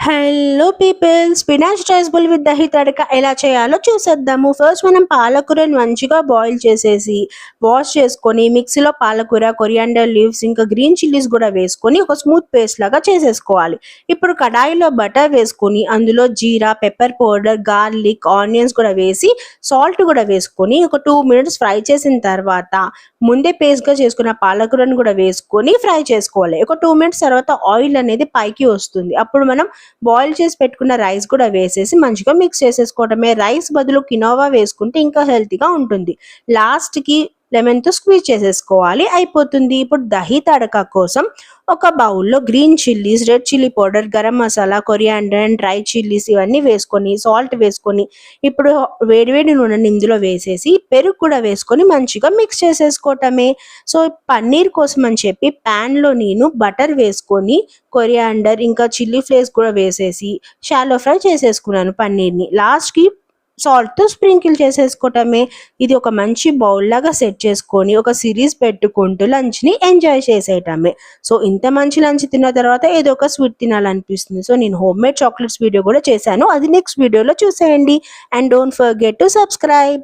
Hello people, spinach rice bowl with dahi tadka ఎలా చేయాలో చూసేద్దాము. ఫస్ట్ మనం పాలకూరని మంచిగా బాయిల్ చేసేసి వాష్ చేసుకొని మిక్సీలో పాలకూర, కొరియాండర్ లీవ్స్ ఇంకా గ్రీన్ చిల్లీస్ కూడా వేసుకొని ఒక స్మూత్ పేస్ట్ లాగా చేసేసుకోవాలి. ఇప్పుడు కడాయిలో బటర్ వేసుకొని అందులో జీరా, పెప్పర్ పౌడర్, గార్లిక్, ఆనియన్స్ కూడా వేసి సాల్ట్ కూడా వేసుకొని ఒక 2 మినిట్స్ ఫ్రై చేసిన తర్వాత ముందే పేస్ట్గా చేసుకున్న పాలకూరను కూడా వేసుకొని ఫ్రై చేసుకోవాలి. ఒక 2 మినిట్స్ తర్వాత ఆయిల్ అనేది పైకి వస్తుంది. అప్పుడు మనం బాయిల్ చేసి పెట్టుకున్న రైస్ కూడా వేసేసి మంచిగా మిక్స్ చేసేసుకోవడమే. రైస్ బదులు కినోవా వేసుకుంటే ఇంకా హెల్తీగా ఉంటుంది. లాస్ట్కి లెమన్తో స్క్వీజ్ చేసేసుకోవాలి, అయిపోతుంది. ఇప్పుడు దహి తడక కోసం ఒక బౌల్లో green chillies, red chilli powder, garam masala, coriander and dry chillies ఇవన్నీ వేసుకొని సాల్ట్ వేసుకొని ఇప్పుడు వేడివేడి నూనెని ఇందులో వేసేసి పెరుగు కూడా వేసుకొని మంచిగా మిక్స్ చేసేసుకోవటమే. సో పన్నీర్ కోసం అని చెప్పి ప్యాన్లో నేను బటర్ వేసుకొని కొరియాండర్ ఇంకా చిల్లీ ఫ్లేక్స్ కూడా వేసేసి షాలో ఫ్రై చేసేసుకున్నాను పన్నీర్ని. లాస్ట్కి సాల్ట్తో స్ప్రింకిల్ చేసేసుకోవటమే. ఇది ఒక మంచి బౌల్ లాగా సెట్ చేసుకొని ఒక సిరీస్ పెట్టుకుంటూ లంచ్ని ఎంజాయ్ చేసేయటమే. సో ఇంత మంచి లంచ్ తిన్న తర్వాత ఏదో ఒక స్వీట్ తినాలనిపిస్తుంది. సో నేను హోమ్ మేడ్ చాక్లెట్స్ వీడియో కూడా చేశాను, అది నెక్స్ట్ వీడియోలో చూసేయండి. And don't forget to subscribe.